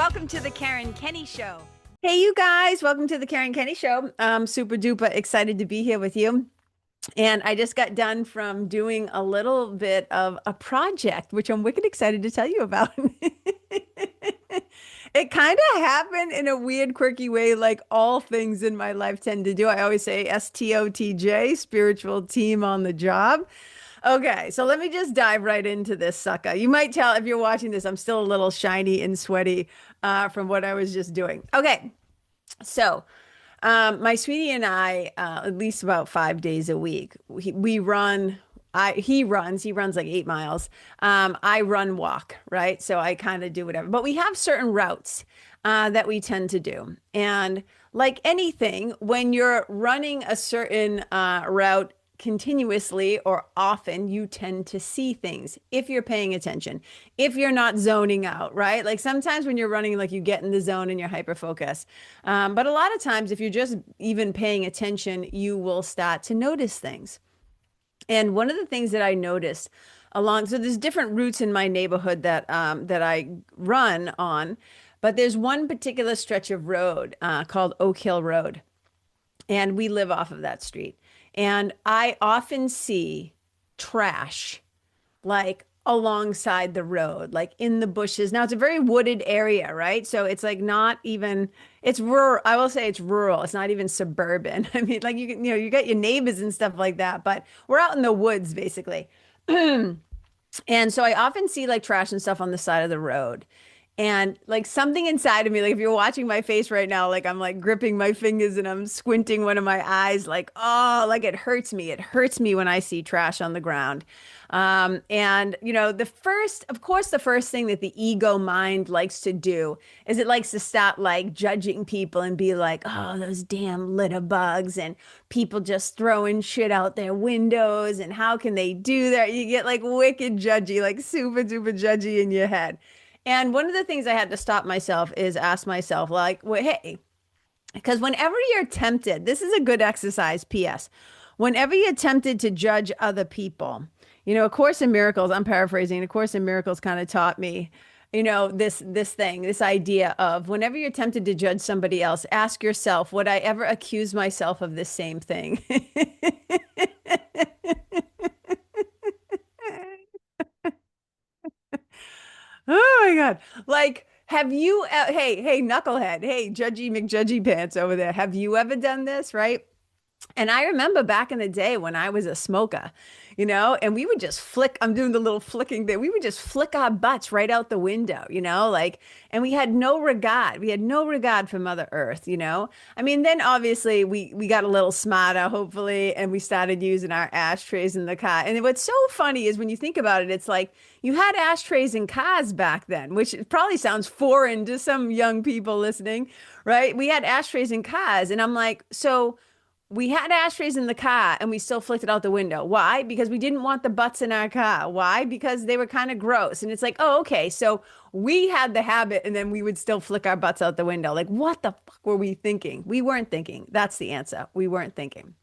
Welcome to the Karen Kenney Show. Hey, you guys, welcome to the Karen Kenney Show. I'm super duper excited to be here with you. And I just got done from doing a little bit of a project, which I'm wicked excited to tell you about. It kind of happened in a weird, quirky way, like all things in my life tend to do. I always say STOTJ, spiritual team on the job. Okay, so let me just dive right into this sucker. You might tell if you're watching this, I'm still a little shiny and sweaty from what I was just doing. Okay, so my sweetie and I, at least about 5 days a week, we run. He runs like 8 miles. I run walk, right? So I kind of do whatever. But we have certain routes that we tend to do. And like anything, when you're running a certain route continuously or often, you tend to see things if you're paying attention, if you're not zoning out, right? Like sometimes when you're running, like you get in the zone and you're hyper focused. But a lot of times, if you're just even paying attention, you will start to notice things. And one of the things that I noticed so there's different routes in my neighborhood that I run on, but there's one particular stretch of road called Oak Hill Road, and we live off of that street. And I often see trash like alongside the road, like in the bushes. Now it's a very wooded area, right? So it's like not even, it's rural. I will say it's rural. It's not even suburban. I mean, like you got your neighbors and stuff like that, but we're out in the woods basically. And so I often see like trash and stuff on the side of the road. And like something inside of me, like if you're watching my face right now, like I'm like gripping my fingers and I'm squinting one of my eyes, like, oh, like it hurts me. It hurts me when I see trash on the ground. And of course, the first thing that the ego mind likes to do is it likes to start like judging people and be like, oh, those damn litter bugs and people just throwing shit out their windows. And how can they do that? You get like wicked judgy, like super, super judgy in your head. And one of the things I had to stop myself is ask myself, like, well, hey, because whenever you're tempted, this is a good exercise, P.S. Whenever you're tempted to judge other people, A Course in Miracles, I'm paraphrasing, A Course in Miracles kind of taught me, this idea of whenever you're tempted to judge somebody else, ask yourself, would I ever accuse myself of the same thing? Oh my God. Like, have you, hey, knucklehead, hey, Judgy McJudgy Pants over there. Have you ever done this, right? And I remember back in the day when I was a smoker, and we would just I'm doing the little flicking thing. We would just flick our butts right out the window, like, and we had no regard. We had no regard for Mother Earth. I mean, then obviously we got a little smarter, hopefully, and we started using our ashtrays in the car. And what's so funny is when you think about it, it's like you had ashtrays in cars back then, which probably sounds foreign to some young people listening, right? We had ashtrays in cars. And I'm like, so we had ashtrays in the car and we still flicked it out the window. Why? Because we didn't want the butts in our car. Why? Because they were kind of gross. And it's like, oh, okay. So we had the habit and then we would still flick our butts out the window. Like, what the fuck were we thinking? We weren't thinking. That's the answer. We weren't thinking.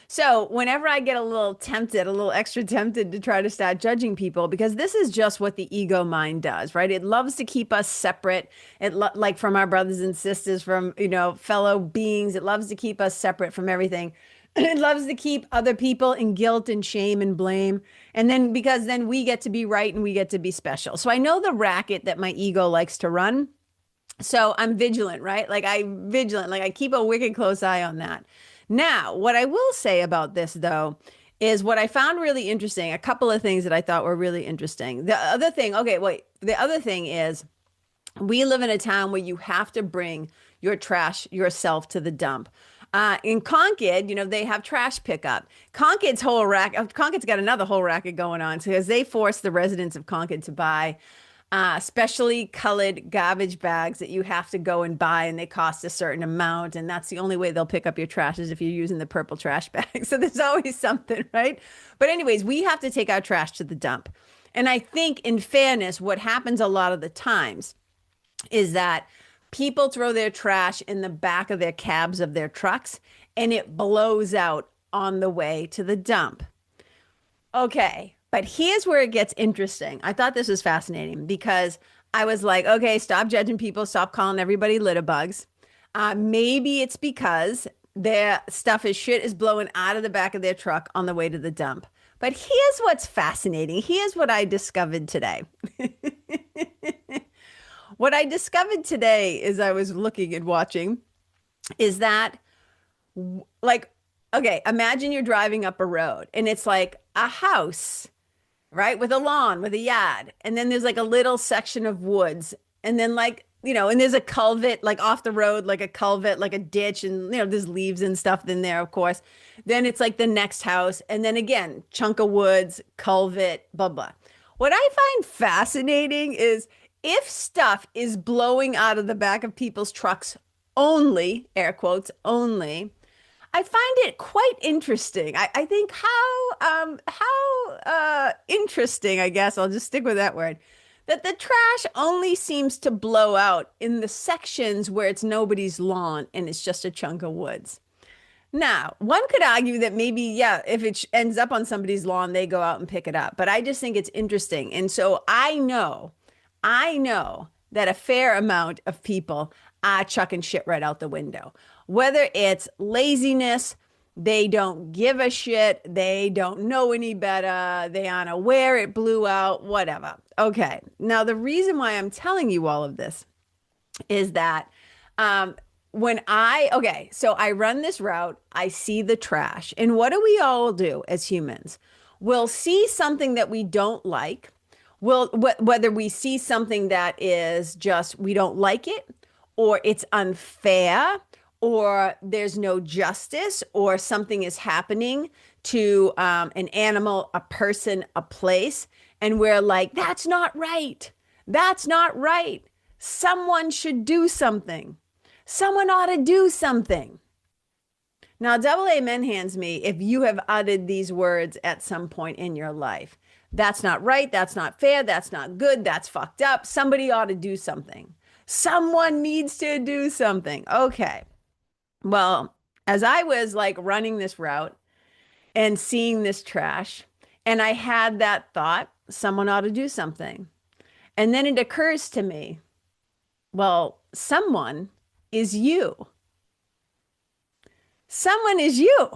So whenever I get a little tempted, a little extra tempted to try to start judging people, because this is just what the ego mind does, right? It loves to keep us separate. Like from our brothers and sisters, from, fellow beings. It loves to keep us separate from everything. It loves to keep other people in guilt and shame and blame. And then because then we get to be right and we get to be special. So I know the racket that my ego likes to run. So I'm vigilant, right? Like I keep a wicked close eye on that. Now, what I will say about this, though, is what I found really interesting, a couple of things that I thought were really interesting. The other thing is we live in a town where you have to bring your trash yourself to the dump. In Concord, they have trash pickup. Concord's got another whole racket going on because they force the residents of Concord to buy specially colored garbage bags that you have to go and buy, and they cost a certain amount. And that's the only way they'll pick up your trash is if you're using the purple trash bag. So there's always something, right? But anyways, we have to take our trash to the dump. And I think in fairness, what happens a lot of the times is that people throw their trash in the back of their cabs of their trucks and it blows out on the way to the dump. Okay. But here's where it gets interesting. I thought this was fascinating because I was like, okay, stop judging people, stop calling everybody litter bugs. Maybe it's because their stuff is shit is blowing out of the back of their truck on the way to the dump. But here's what's fascinating. Here's what I discovered today. What I discovered today is I was looking and watching is that like, okay, imagine you're driving up a road and it's like a house, right? With a lawn, with a yard. And then there's like a little section of woods. And then like, and there's a culvert like off the road, like a culvert, like a ditch. And, there's leaves and stuff in there, of course. Then it's like the next house. And then again, chunk of woods, culvert, blah, blah. What I find fascinating is if stuff is blowing out of the back of people's trucks only, air quotes, only, I find it quite interesting. I think how interesting, I guess, I'll just stick with that word, that the trash only seems to blow out in the sections where it's nobody's lawn and it's just a chunk of woods. Now, one could argue that maybe, yeah, if it ends up on somebody's lawn, they go out and pick it up. But I just think it's interesting. And so I know that a fair amount of people are chucking shit right out the window. Whether it's laziness, they don't give a shit, they don't know any better, they aren't aware it blew out, whatever. Okay, now the reason why I'm telling you all of this is that so I run this route, I see the trash, and what do we all do as humans? We'll see something that we don't like, whether we see something that is just, we don't like it, or it's unfair, or there's no justice, or something is happening to an animal, a person, a place, and we're like, that's not right. That's not right. Someone should do something. Someone ought to do something. Now, double amen hands me if you have uttered these words at some point in your life. That's not right. That's not fair. That's not good. That's fucked up. Somebody ought to do something. Someone needs to do something. Okay. Well, as I was like running this route and seeing this trash, and I had that thought, someone ought to do something. And then it occurs to me, well, someone is you. Someone is you,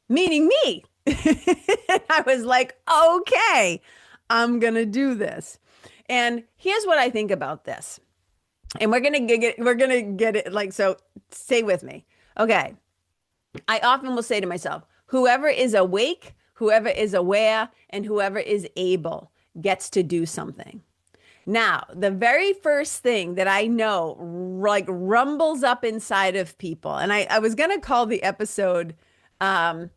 meaning me. I was like, okay, I'm going to do this. And here's what I think about this. And we're going to get it like, so stay with me. Okay. I often will say to myself, whoever is awake, whoever is aware, and whoever is able gets to do something. Now, the very first thing that I know like rumbles up inside of people, and I was going to call the episode, being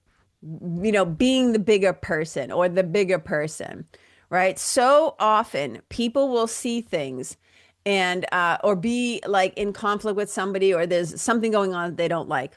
the bigger person or the bigger person, right? So often people will see things and or be like in conflict with somebody, or there's something going on that they don't like.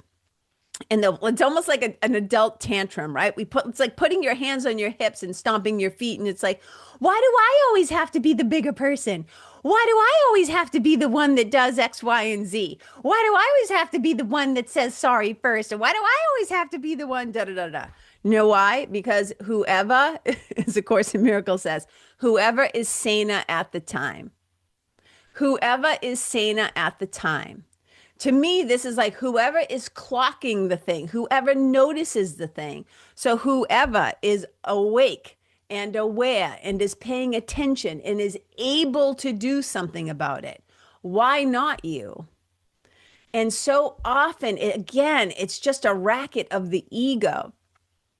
And it's almost like an adult tantrum, right? It's like putting your hands on your hips and stomping your feet. And it's like, why do I always have to be the bigger person? Why do I always have to be the one that does X, Y, and Z? Why do I always have to be the one that says sorry first? And why do I always have to be the one da da da da? You know why? Because whoever, as A Course in Miracles says, whoever is saner at the time. Whoever is saner at the time. To me, this is like whoever is clocking the thing, whoever notices the thing. So whoever is awake and aware and is paying attention and is able to do something about it. Why not you? And so often, again, it's just a racket of the ego.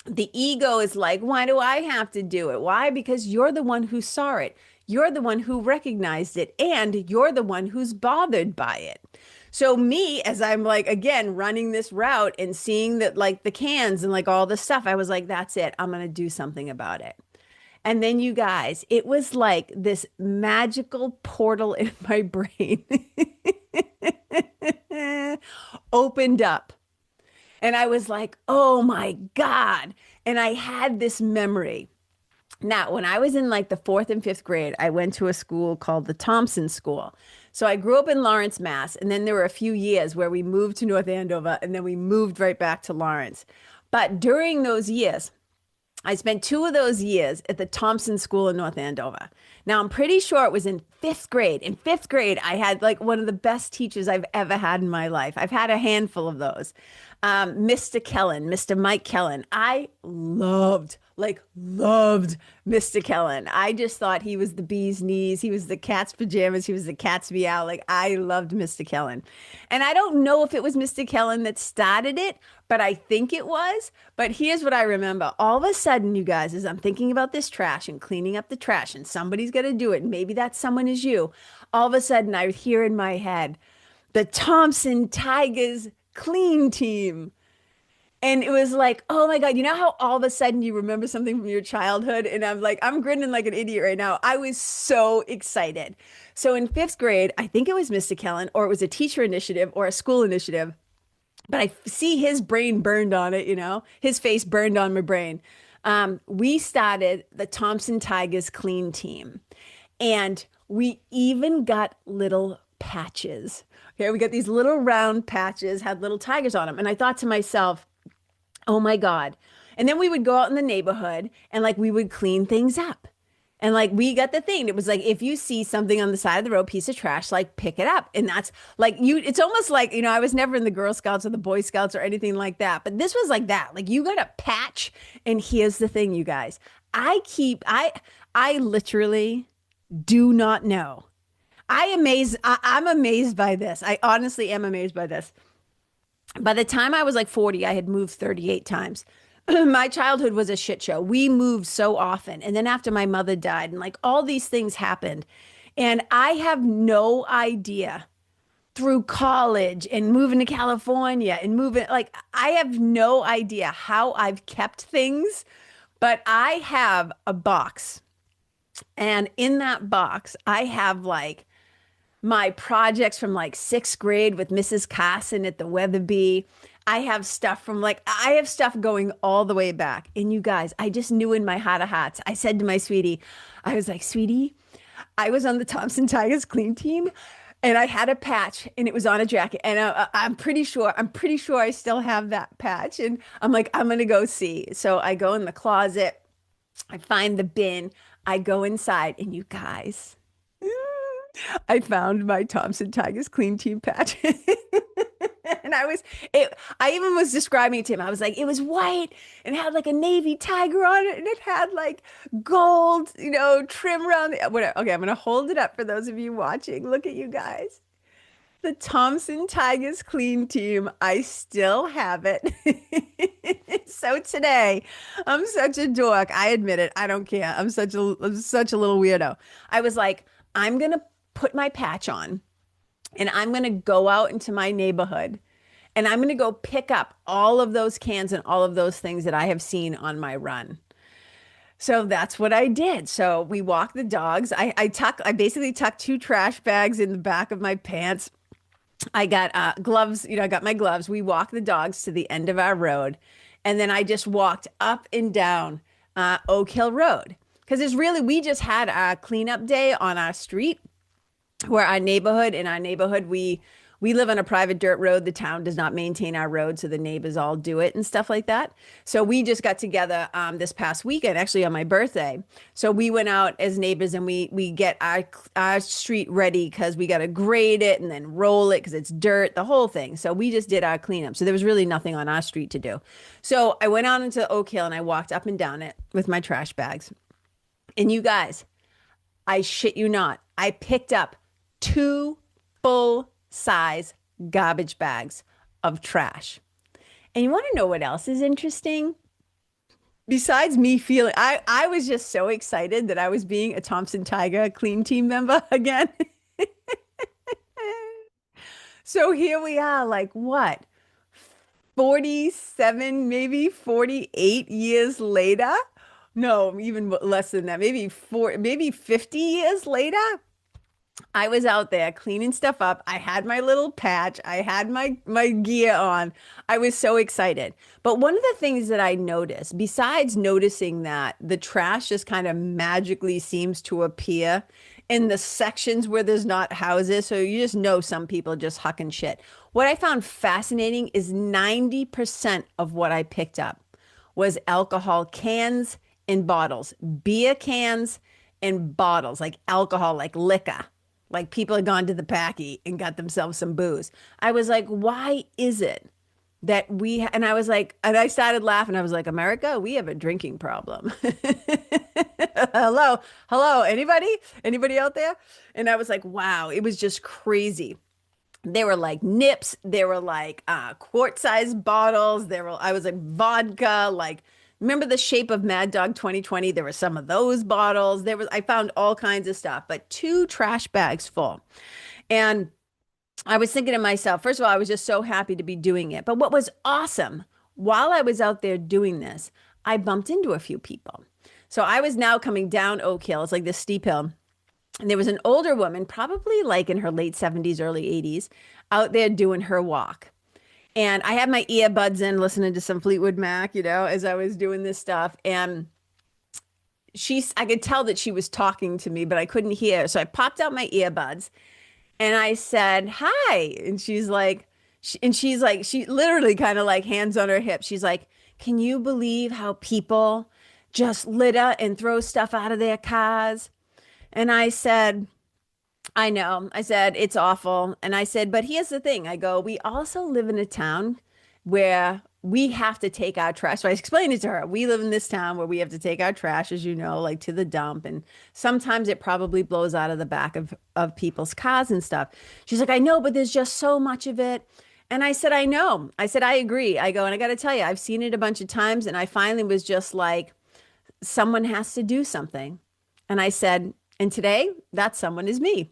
The ego is like, why do I have to do it? Why? Because you're the one who saw it. You're the one who recognized it, and you're the one who's bothered by it. So me, as I'm like, again, running this route and seeing that like the cans and like all the stuff, I was like, that's it. I'm going to do something about it. And then you guys, it was like this magical portal in my brain opened up. And I was like, oh my God. And I had this memory. Now, when I was in like the 4th and 5th grade, I went to a school called the Thompson School. So I grew up in Lawrence, Mass. And then there were a few years where we moved to North Andover and then we moved right back to Lawrence. But during those years, I spent 2 of those years at the Thompson School in North Andover. Now, I'm pretty sure it was in fifth grade. In fifth grade, I had like one of the best teachers I've ever had in my life. I've had a handful of those. Mr. Kellen, Mr. Mike Kellen. I loved Mr. Kellen. I just thought he was the bee's knees. He was the cat's pajamas. He was the cat's meow. Like, I loved Mr. Kellen. And I don't know if it was Mr. Kellen that started it, but I think it was. But here's what I remember. All of a sudden, you guys, as I'm thinking about this trash and cleaning up the trash, and somebody's got to do it, and maybe that someone is you, all of a sudden I hear in my head, the Thompson Tigers Clean Team. And it was like, oh my God, you know how all of a sudden you remember something from your childhood? And I'm like, I'm grinning like an idiot right now. I was so excited. So in fifth grade, I think it was Mr. Kellen, or it was a teacher initiative or a school initiative. But I see his brain burned on it, his face burned on my brain. We started the Thompson Tigers Clean Team. And we even got little patches. Okay, we got these little round patches, had little tigers on them. And I thought to myself, oh my God. And then we would go out in the neighborhood and like we would clean things up. And like we got the thing. It was like if you see something on the side of the road, piece of trash, like pick it up. And that's like it's almost like, I was never in the Girl Scouts or the Boy Scouts or anything like that. But this was like that. Like you got a patch. And here's the thing, you guys. I literally do not know. I'm amazed by this. I honestly am amazed by this. By the time I was like 40, I had moved 38 times. My childhood was a shit show. We moved so often. And then after my mother died and like all these things happened. And I have no idea through college and moving to California and I have no idea how I've kept things, but I have a box. And in that box, I have like my projects from like sixth grade with Mrs. Carson at the Weatherby. I have stuff going all the way back. And you guys, I just knew in my heart of hearts, I said to my sweetie, I was like, sweetie, I was on the Thompson Tigers Clean Team and I had a patch and it was on a jacket. And I'm pretty sure I still have that patch. And I'm like, I'm going to go see. So I go in the closet, I find the bin, I go inside, and you guys, I found my Thompson Tigers Clean Team patch. And I even was describing it to him. I was like, it was white and it had like a navy tiger on it and it had like gold, trim around the, whatever. Okay, I'm going to hold it up for those of you watching. Look at you guys. The Thompson Tigers Clean Team. I still have it. So today, I'm such a dork. I admit it. I don't care. I'm such a little weirdo. I was like, I'm going to put my patch on and I'm going to go out into my neighborhood and I'm going to go pick up all of those cans and all of those things that I have seen on my run. So that's what I did. So we walked the dogs. I basically tucked 2 trash bags in the back of my pants. I got gloves, I got my gloves. We walked the dogs to the end of our road. And then I just walked up and down Oak Hill Road. Because we just had a cleanup day on our street where in our neighborhood, we live on a private dirt road. The town does not maintain our road, so the neighbors all do it and stuff like that. So we just got together this past weekend, actually on my birthday. So we went out as neighbors and we get our street ready because we got to grade it and then roll it because it's dirt, the whole thing. So we just did our cleanup. So there was really nothing on our street to do. So I went out into Oak Hill and I walked up and down it with my trash bags. And you guys, I shit you not, I picked up 2 full-size garbage bags of trash. And you want to know what else is interesting? Besides me feeling, I was just so excited that I was being a Thompson Tiger Clean Team member again. So here we are, like what? 47, maybe 48 years later? No, even less than that. Maybe 50 years later. I was out there cleaning stuff up. I had my little patch. I had my gear on. I was so excited. But one of the things that I noticed, besides noticing that the trash just kind of magically seems to appear in the sections where there's not houses, so you just know some people just hucking shit. What I found fascinating is 90% of what I picked up was alcohol cans and bottles, beer cans and bottles, like alcohol, like liquor. Like people had gone to the packy and got themselves some booze. I was like, why is it that and I was like, and I started laughing. I was like, America, we have a drinking problem. Hello, hello, anybody out there? And I was like, wow, it was just crazy. They were like nips, they were like quart-sized bottles. I was like vodka, like remember the Shape of Mad Dog 2020? There were some of those bottles. I found all kinds of stuff, but two trash bags full. And I was thinking to myself, first of all, I was just so happy to be doing it. But what was awesome, while I was out there doing this, I bumped into a few people. So I was now coming down Oak Hill. It's like this steep hill. And there was an older woman, probably like in her late 70s, early 80s, out there doing her walk. And I had my earbuds in, listening to some Fleetwood Mac, as I was doing this stuff. And I could tell that she was talking to me, but I couldn't hear. So I popped out my earbuds and I said, hi. And she's like, she literally kind of like hands on her hips. She's like, can you believe how people just litter and throw stuff out of their cars? And I said, I know. I said, it's awful. And I said, but here's the thing. I go, we also live in a town where we have to take our trash. So I explained it to her. We live in this town where we have to take our trash, as you know, like to the dump. And sometimes it probably blows out of the back of people's cars and stuff. She's like, I know, but there's just so much of it. And I said, I know. I said, I agree. I go, and I got to tell you, I've seen it a bunch of times. And I finally was just like, someone has to do something. And I said, and today that someone is me.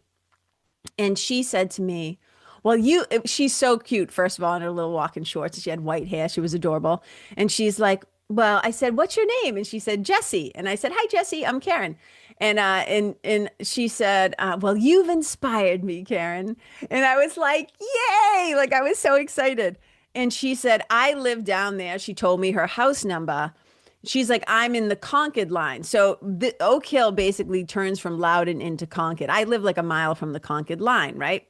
And she said to me, well, she's so cute, first of all, in her little walking shorts. She had white hair. She was adorable. And she's like, well, I said, what's your name? And she said, Jessie. And I said, hi, Jessie, I'm Karen. And she said, well, you've inspired me, Karen. And I was like, yay. Like I was so excited. And she said, I live down there. She told me her house number. She's like, I'm in the Concord line. So the Oak Hill basically turns from Loudon into Concord. I live like a mile from the Concord line, right?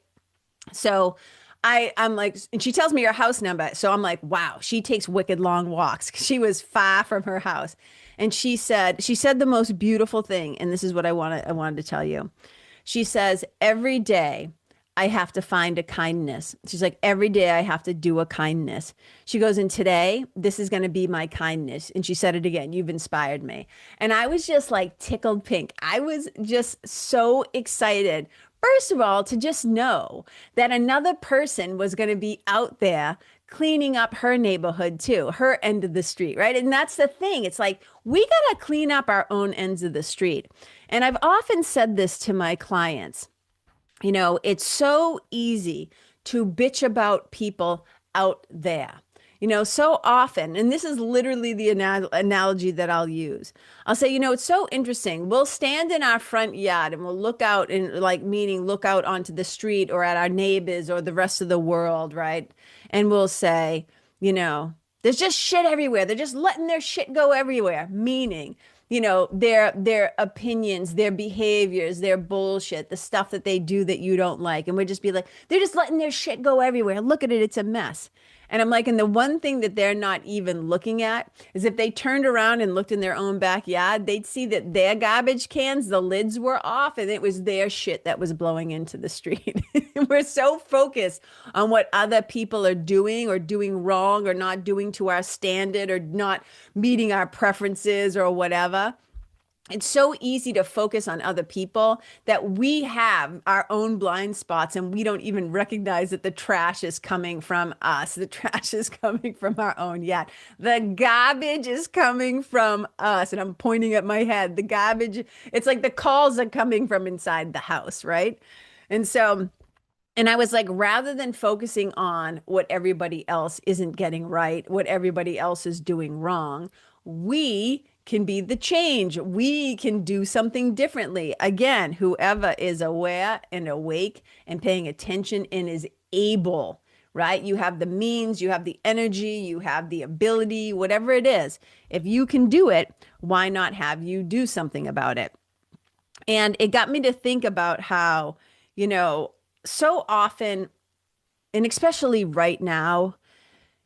So I'm like, and she tells me her house number. So I'm like, wow, she takes wicked long walks. She was far from her house. And she said the most beautiful thing. And this is what I wanted to tell you. She says, every day I have to find a kindness. She's like, every day I have to do a kindness. She goes, and today, this is going to be my kindness. And she said it again, you've inspired me. And I was just like tickled pink. I was just so excited. First of all, to just know that another person was going to be out there cleaning up her neighborhood too, her end of the street, right? And that's the thing. It's like, we got to clean up our own ends of the street. And I've often said this to my clients. It's so easy to bitch about people out there. So often, and this is literally the analogy that I'll use. I'll say, it's so interesting. We'll stand in our front yard and we'll look out and meaning look out onto the street or at our neighbors or the rest of the world, right? And we'll say, there's just shit everywhere. They're just letting their shit go everywhere, meaning their opinions, their behaviors, their bullshit, the stuff that they do that you don't like. And we'd just be like, they're just letting their shit go everywhere. Look at it. It's a mess. And I'm like, and the one thing that they're not even looking at is if they turned around and looked in their own backyard, they'd see that their garbage cans, the lids were off and it was their shit that was blowing into the street. We're so focused on what other people are doing or doing wrong or not doing to our standard or not meeting our preferences or whatever. It's so easy to focus on other people that we have our own blind spots and we don't even recognize that the trash is coming from us. The trash is coming from our own yard. The garbage is coming from us. And I'm pointing at my head. The garbage, it's like the calls are coming from inside the house, right? And I was like, rather than focusing on what everybody else isn't getting right, what everybody else is doing wrong, we can be the change. We can do something differently. Again, whoever is aware and awake and paying attention and is able, right? You have the means, you have the energy, you have the ability, whatever it is. If you can do it, why not have you do something about it? And it got me to think about how, so often, and especially right now,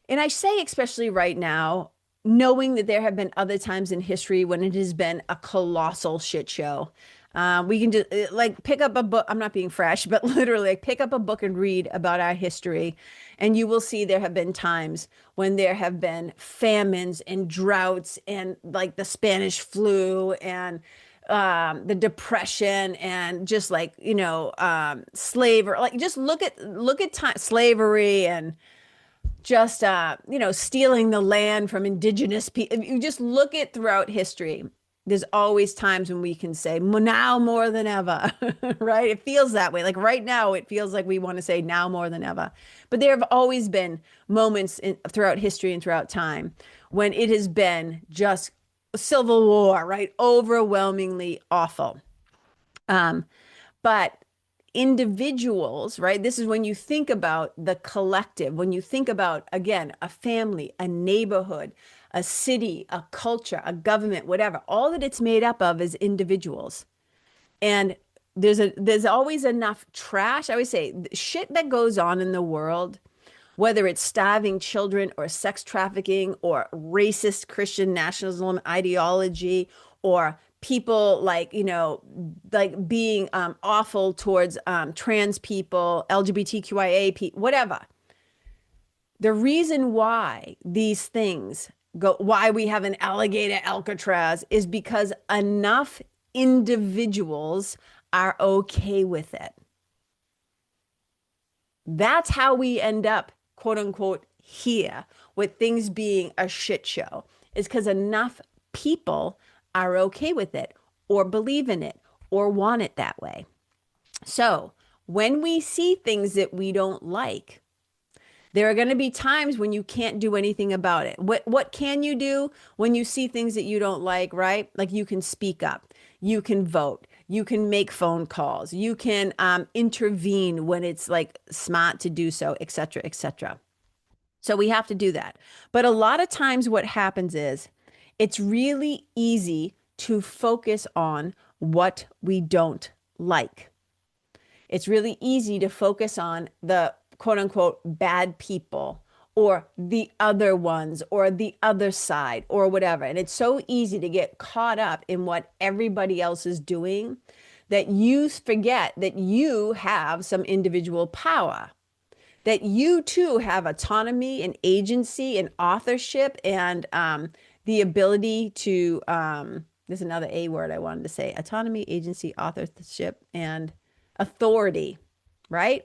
and I say especially right now, knowing that there have been other times in history when it has been a colossal shit show. We can just like pick up a book. I'm not being fresh, but literally like pick up a book and read about our history. And you will see there have been times when there have been famines and droughts and like the Spanish flu and the depression and just like, slavery, like just look at time, slavery and just stealing the land from indigenous people. You just look at throughout history, there's always times when we can say now more than ever. Right? It feels that way. Like right now it feels like we want to say now more than ever, but there have always been moments throughout history and throughout time when it has been just civil war, right? Overwhelmingly awful. But individuals, right? This is when you think about the collective, when you think about, again, a family, a neighborhood, a city, a culture, a government, whatever, all that it's made up of is individuals. And there's always enough trash. I always say shit that goes on in the world, whether it's starving children or sex trafficking or racist Christian nationalism ideology or people like, like being awful towards trans people, LGBTQIA people, whatever. The reason why these things go, why we have an alligator Alcatraz is because enough individuals are okay with it. That's how we end up, quote unquote, here with things being a shit show, is because enough people are okay with it or believe in it or want it that way. So when we see things that we don't like, there are going to be times when you can't do anything about it. What can you do when you see things that you don't like, right? Like you can speak up, you can vote, you can make phone calls, you can intervene when it's like smart to do so, et cetera, et cetera. So we have to do that. But a lot of times what happens is it's really easy to focus on what we don't like. It's really easy to focus on the quote unquote bad people or the other ones or the other side or whatever. And it's so easy to get caught up in what everybody else is doing that you forget that you have some individual power, that you too have autonomy and agency and authorship and the ability to, there's another A word I wanted to say, autonomy, agency, authorship, and authority, right?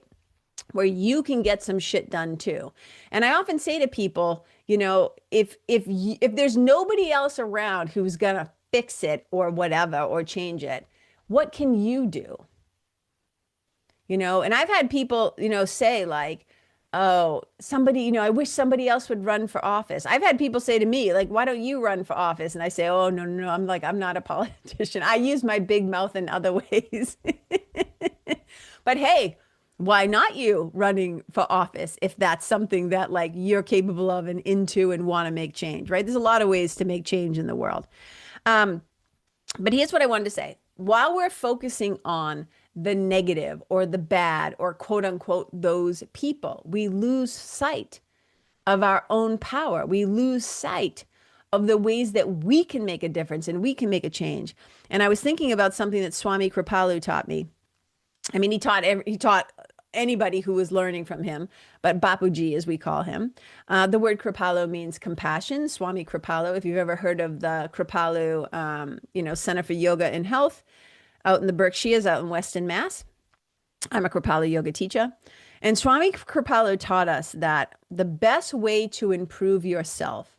Where you can get some shit done too. And I often say to people, if there's nobody else around who's gonna fix it or whatever or change it, what can you do? And I've had people, say like, oh, somebody, I wish somebody else would run for office. I've had people say to me, like, why don't you run for office? And I say, oh, no, no, no. I'm not a politician. I use my big mouth in other ways. But hey, why not you running for office if that's something that like you're capable of and into and want to make change, right? There's a lot of ways to make change in the world. But here's what I wanted to say. While we're focusing on the negative or the bad or quote unquote those people, we lose sight of our own power. We lose sight of the ways that we can make a difference and we can make a change. And I was thinking about something that Swami Kripalu taught me. I mean, he taught anybody who was learning from him, but Bapuji, as we call him. The word Kripalu means compassion. Swami Kripalu, if you've ever heard of the Kripalu, Center for Yoga and Health out in the Berkshires, out in Weston, Mass. I'm a Kripalu yoga teacher. And Swami Kripalu taught us that the best way to improve yourself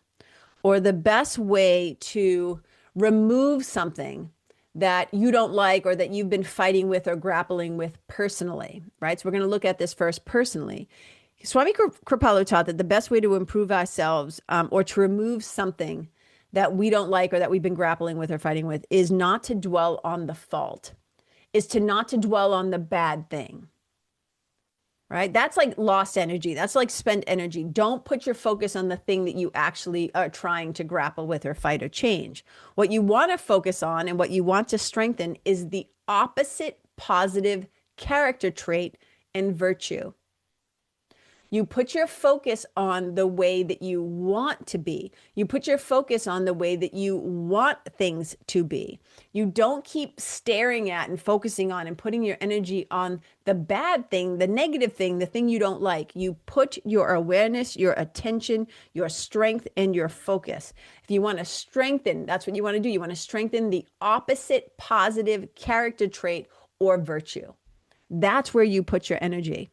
or the best way to remove something that you don't like or that you've been fighting with or grappling with personally, right? So we're going to look at this first personally. Swami Kripalu taught that the best way to improve ourselves or to remove something that we don't like or that we've been grappling with or fighting with is not to dwell on the fault, is to not to dwell on the bad thing, right? That's like lost energy. That's like spent energy. Don't put your focus on the thing that you actually are trying to grapple with or fight or change. What you want to focus on and what you want to strengthen is the opposite positive character trait and virtue. You put your focus on the way that you want to be. You put your focus on the way that you want things to be. You don't keep staring at and focusing on and putting your energy on the bad thing, the negative thing, the thing you don't like. You put your awareness, your attention, your strength, and your focus. If you want to strengthen, that's what you want to do. You want to strengthen the opposite positive character trait or virtue. That's where you put your energy.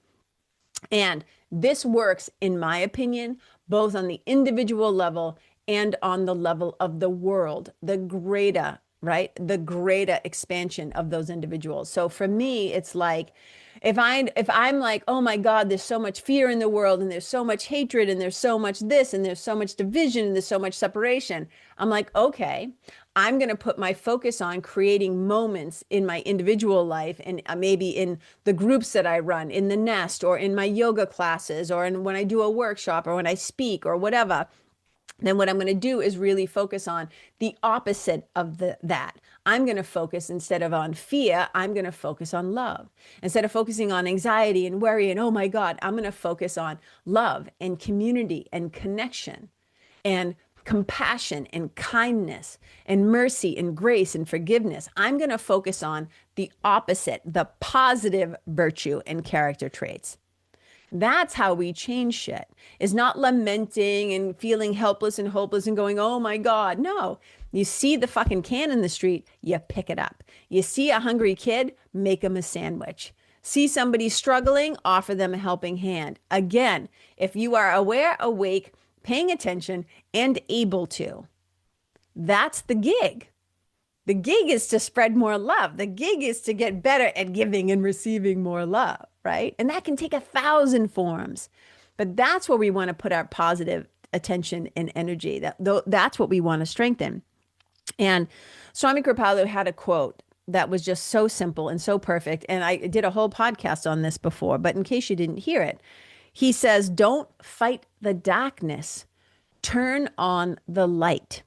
And this works, in my opinion, both on the individual level and on the level of the world, the greater, right? The greater expansion of those individuals. So for me, it's like, if I'm like, oh my God, there's so much fear in the world, and there's so much hatred, and there's so much this, and there's so much division, and there's so much separation. I'm like, okay, I'm going to put my focus on creating moments in my individual life, and maybe in the groups that I run, in the nest, or in my yoga classes, or when I do a workshop, or when I speak, or whatever. Then what I'm going to do is really focus on the opposite of that. I'm going to focus, instead of on fear, I'm going to focus on love. Instead of focusing on anxiety and worry and, oh my God, I'm going to focus on love and community and connection and compassion and kindness and mercy and grace and forgiveness. I'm going to focus on the opposite, the positive virtue and character traits. That's how we change shit. Is not lamenting and feeling helpless and hopeless and going, oh my God. No, you see the fucking can in the street, you pick it up. You see a hungry kid, make them a sandwich. See somebody struggling, offer them a helping hand. Again, if you are aware, awake, paying attention, and able to, that's the gig. The gig is to spread more love. The gig is to get better at giving and receiving more love, right? And that can take 1,000 forms. But that's where we want to put our positive attention and energy. That's what we want to strengthen. And Swami Kripalu had a quote that was just so simple and so perfect. And I did a whole podcast on this before, but in case you didn't hear it, he says, don't fight the darkness, turn on the light.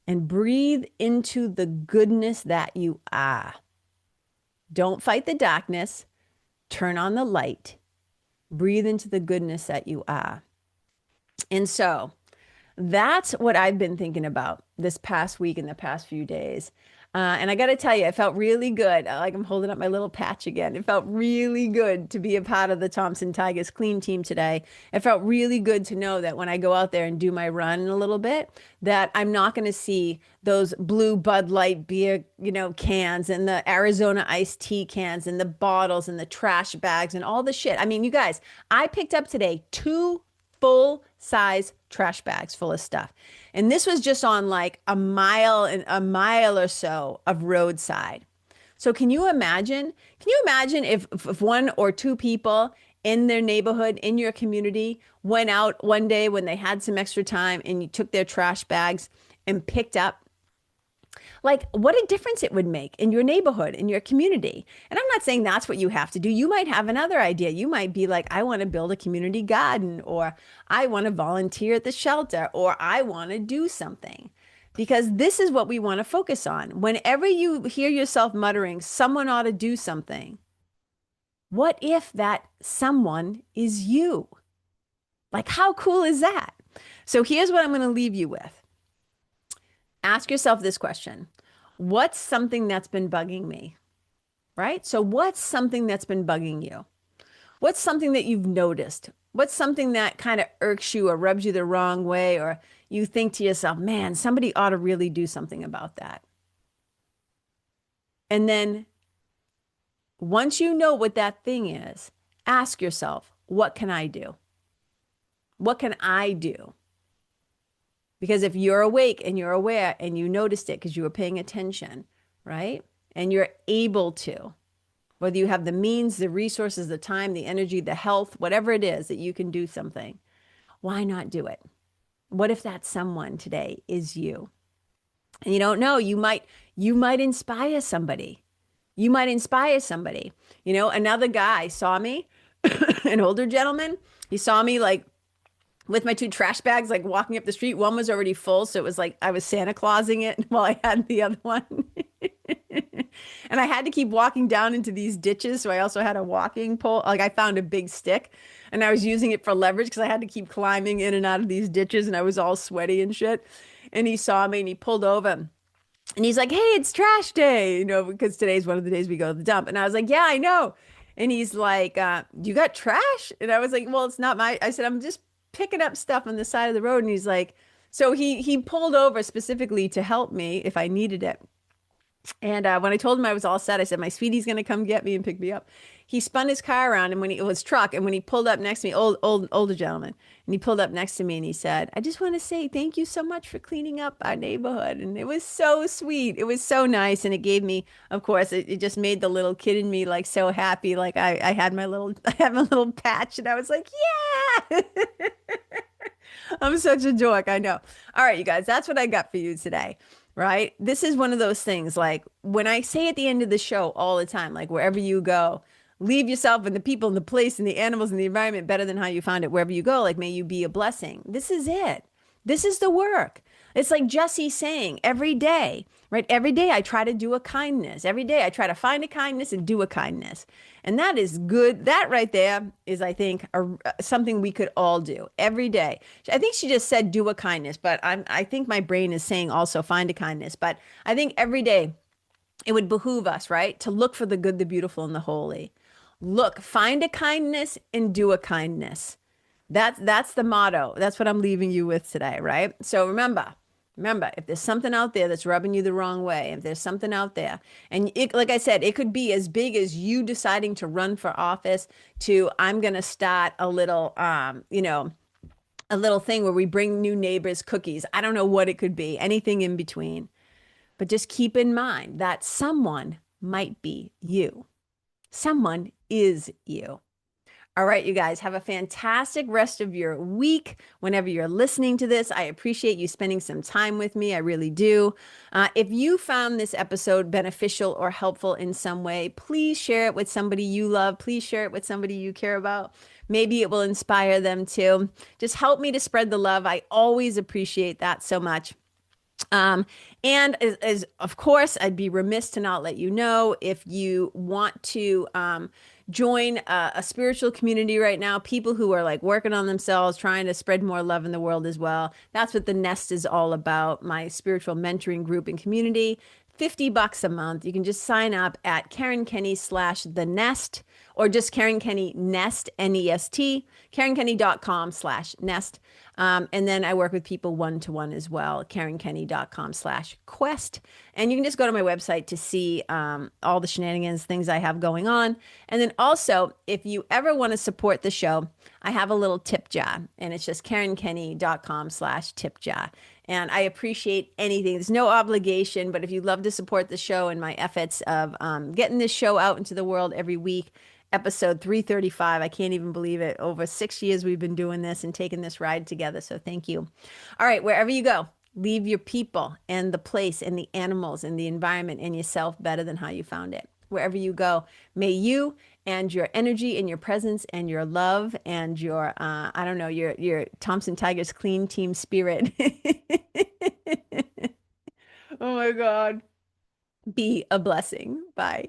And breathe into the goodness that you are. Don't fight the darkness. Turn on the light. Breathe into the goodness that you are. And so that's what I've been thinking about this past week and the past few days. And I got to tell you, it felt really good. Like I'm holding up my little patch again. It felt really good to be a part of the Thompson Tigers Clean Team today. It felt really good to know that when I go out there and do my run in a little bit, that I'm not going to see those blue Bud Light beer, cans, and the Arizona iced tea cans, and the bottles, and the trash bags, and all the shit. I mean, you guys, I picked up today 2 full-size trash bags full of stuff. And this was just on like a mile or so of roadside. So can you imagine if 1 or 2 people in their neighborhood, in your community, went out one day when they had some extra time and you took their trash bags and picked up, like what a difference it would make in your neighborhood, in your community. And I'm not saying that's what you have to do. You might have another idea. You might be like, I want to build a community garden, or I want to volunteer at the shelter, or I want to do something. Because this is what we want to focus on. Whenever you hear yourself muttering, someone ought to do something, what if that someone is you? Like, how cool is that? So here's what I'm going to leave you with. Ask yourself this question. What's something that's been bugging me? Right? So what's something that's been bugging you? What's something that you've noticed? What's something that kind of irks you or rubs you the wrong way, or you think to yourself, man, somebody ought to really do something about that? And then once you know what that thing is, ask yourself, what can I do? What can I do? Because if you're awake and you're aware and you noticed it because you were paying attention, right? And you're able to, whether you have the means, the resources, the time, the energy, the health, whatever it is that you can do something, why not do it? What if that someone today is you? And you don't know, you might inspire somebody. You might inspire somebody. Another guy saw me, an older gentleman, he saw me like with my 2 trash bags, like walking up the street. One was already full, so it was like I was Santa Clausing it while I had the other one. And I had to keep walking down into these ditches. So I also had a walking pole. Like I found a big stick and I was using it for leverage because I had to keep climbing in and out of these ditches and I was all sweaty and shit. And he saw me and he pulled over. And he's like, hey, it's trash day, because today's one of the days we go to the dump. And I was like, yeah, I know. And he's like, you got trash? And I was like, well, it's not I said, I'm just picking up stuff on the side of the road. And he's like, so he pulled over specifically to help me if I needed it. And when I told him I was all set, I said, my sweetie's going to come get me and pick me up. He spun his car around and his truck. And when he pulled up next to me, older gentleman, and he pulled up next to me and he said, I just want to say thank you so much for cleaning up our neighborhood. And it was so sweet. It was so nice. And it gave me, of course, it just made the little kid in me like so happy. Like I had my little patch and I was like, yeah. I'm such a dork. I know. All right, you guys, that's what I got for you today. Right? This is one of those things like when I say at the end of the show all the time, like wherever you go, leave yourself and the people and the place and the animals and the environment better than how you found it. Wherever you go, like may you be a blessing. This is it. This is the work. It's like Jessie saying every day, right? Every day I try to do a kindness. Every day I try to find a kindness and do a kindness. And that is good. That right there is, I think, something we could all do every day. I think she just said do a kindness, but I think my brain is saying also find a kindness. But I think every day it would behoove us, right, to look for the good, the beautiful, and the holy. Look, find a kindness and do a kindness. That's the motto. That's what I'm leaving you with today, right? So remember, if there's something out there that's rubbing you the wrong way, if there's something out there, and like I said, it could be as big as you deciding to run for office to I'm going to start a little, a little thing where we bring new neighbors cookies. I don't know what it could be, anything in between. But just keep in mind that someone might be you. Someone is you. All right, you guys, have a fantastic rest of your week. Whenever you're listening to this, I appreciate you spending some time with me. I really do. If you found this episode beneficial or helpful in some way, please share it with somebody you love. Please share it with somebody you care about. Maybe it will inspire them too. Just help me to spread the love. I always appreciate that so much. And as of course, I'd be remiss to not let you know if you want to join a spiritual community right now, people who are like working on themselves, trying to spread more love in the world as well. That's what the Nest is all about, my spiritual mentoring group and community. $50 a month. You can just sign up at Karen Kenney /The Nest or just Karen Kenney Nest, N-E-S-T, KarenKenney.com/Nest. And then I work with people one-to-one as well, KarenKenney.com/Quest. And you can just go to my website to see all the shenanigans, things I have going on. And then also, if you ever want to support the show, I have a little tip jar, and it's just KarenKenney.com/tip jar. And I appreciate anything. There's no obligation, but if you'd love to support the show and my efforts of getting this show out into the world every week, episode 335, I can't even believe it. Over 6 years we've been doing this and taking this ride together. So thank you. All right, wherever you go, leave your people and the place and the animals and the environment and yourself better than how you found it. Wherever you go, may you and your energy and your presence and your love and your, your Thompson Tigers Clean Team spirit. Oh my God. Be a blessing. Bye.